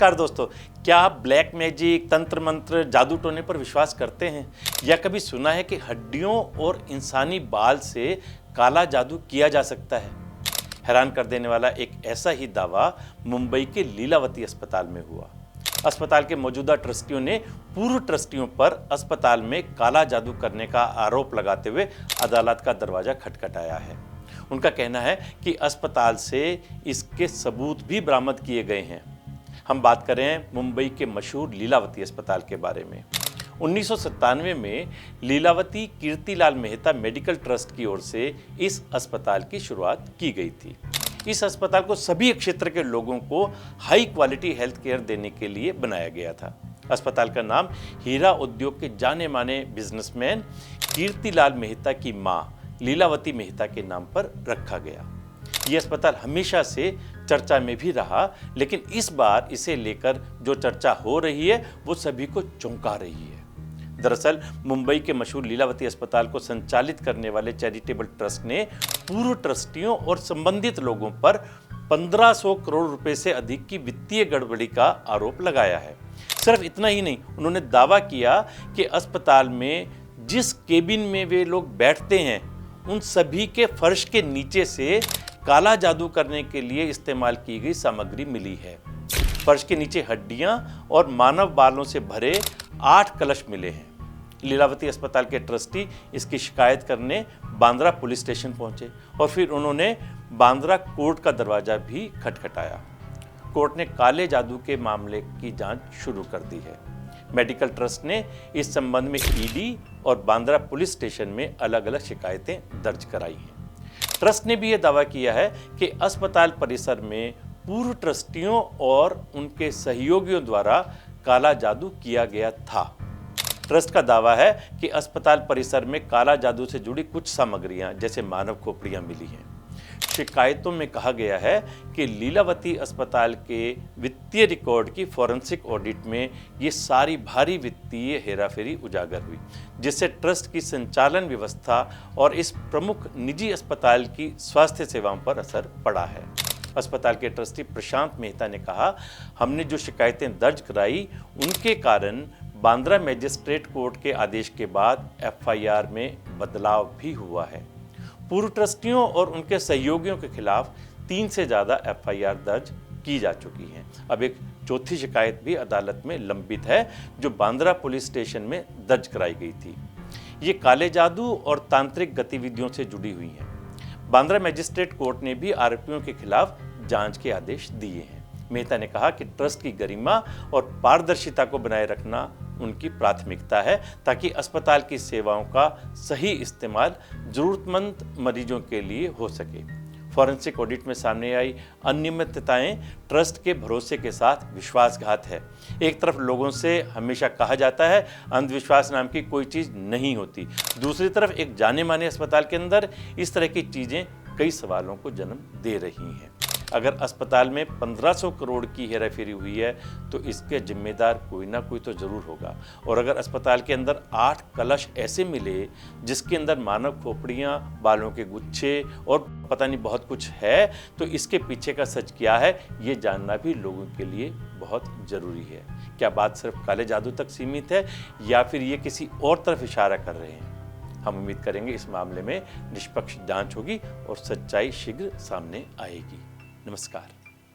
नमस्कार दोस्तों, क्या आप ब्लैक मैजिक, तंत्र मंत्र, जादू टोने पर विश्वास करते हैं या कभी सुना है कि हड्डियों और इंसानी बाल से काला जादू किया जा सकता है? हैरान कर देने वाला एक ऐसा ही दावा मुंबई के लीलावती अस्पताल में हुआ। अस्पताल के मौजूदा ट्रस्टियों ने पूर्व ट्रस्टियों पर अस्पताल में काला जादू करने का आरोप लगाते हुए अदालत का दरवाजा खटखटाया है। उनका कहना है कि अस्पताल से इसके सबूत भी बरामद किए गए हैं। हम बात करें मुंबई के मशहूर लीलावती अस्पताल के बारे में। 1997 में लीलावती कीर्तिलाल मेहता मेडिकल ट्रस्ट की ओर से इस अस्पताल की शुरुआत की गई थी। इस अस्पताल को सभी क्षेत्र के लोगों को हाई क्वालिटी हेल्थ केयर देने के लिए बनाया गया था। अस्पताल का नाम हीरा उद्योग के जाने माने बिजनेसमैन कीर्तिलाल मेहता की मां लीलावती मेहता के नाम पर रखा गया। यह अस्पताल हमेशा से चर्चा में भी रहा, लेकिन इस बार इसे लेकर जो चर्चा हो रही है वो सभी को चौंका रही है। दरअसल मुंबई के मशहूर लीलावती अस्पताल को संचालित करने वाले चैरिटेबल ट्रस्ट ने पूर्व ट्रस्टियों और संबंधित लोगों पर 1500 करोड़ रुपए से अधिक की वित्तीय गड़बड़ी का आरोप लगाया है। सिर्फ इतना ही नहीं, उन्होंने दावा किया कि अस्पताल में जिस केबिन में वे लोग बैठते हैं उन सभी के फर्श के नीचे से काला जादू करने के लिए इस्तेमाल की गई सामग्री मिली है। फर्श के नीचे हड्डियां और मानव बालों से भरे 8 कलश मिले हैं। लीलावती अस्पताल के ट्रस्टी इसकी शिकायत करने बांद्रा पुलिस स्टेशन पहुंचे और फिर उन्होंने बांद्रा कोर्ट का दरवाजा भी खटखटाया। कोर्ट ने काले जादू के मामले की जांच शुरू कर दी है। मेडिकल ट्रस्ट ने इस संबंध में ईडी और बांद्रा पुलिस स्टेशन में अलग अलग शिकायतें दर्ज कराई हैं। ट्रस्ट ने भी यह दावा किया है कि अस्पताल परिसर में पूर्व ट्रस्टियों और उनके सहयोगियों द्वारा काला जादू किया गया था। ट्रस्ट का दावा है कि अस्पताल परिसर में काला जादू से जुड़ी कुछ सामग्रियां जैसे मानव खोपड़ियां मिली हैं। शिकायतों में कहा गया है कि लीलावती अस्पताल के वित्तीय रिकॉर्ड की फॉरेंसिक ऑडिट में ये सारी भारी वित्तीय हेराफेरी उजागर हुई, जिससे ट्रस्ट की संचालन व्यवस्था और इस प्रमुख निजी अस्पताल की स्वास्थ्य सेवाओं पर असर पड़ा है। अस्पताल के ट्रस्टी प्रशांत मेहता ने कहा, हमने जो शिकायतें दर्ज कराई उनके कारण बांद्रा मजिस्ट्रेट कोर्ट के आदेश के बाद एफआईआर में बदलाव भी हुआ है। पूर्व ट्रस्टियों और उनके सहयोगियों के खिलाफ 3 से ज़्यादा एफआईआर दर्ज की जा चुकी हैं। अब एक चौथी शिकायत भी अदालत में लंबित है, जो बांद्रा पुलिस स्टेशन में दर्ज कराई गई थी। ये काले जादू और तांत्रिक गतिविधियों से जुड़ी हुई हैं। बांद्रा मजिस्ट्रेट कोर्ट ने भी आरोपियों के खिलाफ जांच के आदेश दिए हैं। मेहता ने कहा कि ट्रस्ट की गरिमा और पारदर्शिता को बनाए रखना उनकी प्राथमिकता है, ताकि अस्पताल की सेवाओं का सही इस्तेमाल जरूरतमंद मरीजों के लिए हो सके। फॉरेंसिक ऑडिट में सामने आई अनियमितताएं ट्रस्ट के भरोसे के साथ विश्वासघात है। एक तरफ लोगों से हमेशा कहा जाता है अंधविश्वास नाम की कोई चीज़ नहीं होती, दूसरी तरफ एक जाने माने अस्पताल के अंदर इस तरह की चीज़ें कई सवालों को जन्म दे रही हैं। अगर अस्पताल में 1500 करोड़ की हेराफेरी हुई है तो इसके जिम्मेदार कोई ना कोई तो जरूर होगा। और अगर अस्पताल के अंदर 8 कलश ऐसे मिले जिसके अंदर मानव खोपड़ियाँ, बालों के गुच्छे और पता नहीं बहुत कुछ है, तो इसके पीछे का सच क्या है ये जानना भी लोगों के लिए बहुत ज़रूरी है। क्या बात सिर्फ काले जादू तक सीमित है या फिर ये किसी और तरफ इशारा कर रहे हैं? हम उम्मीद करेंगे इस मामले में निष्पक्ष जांच होगी और सच्चाई शीघ्र सामने आएगी। नमस्कार।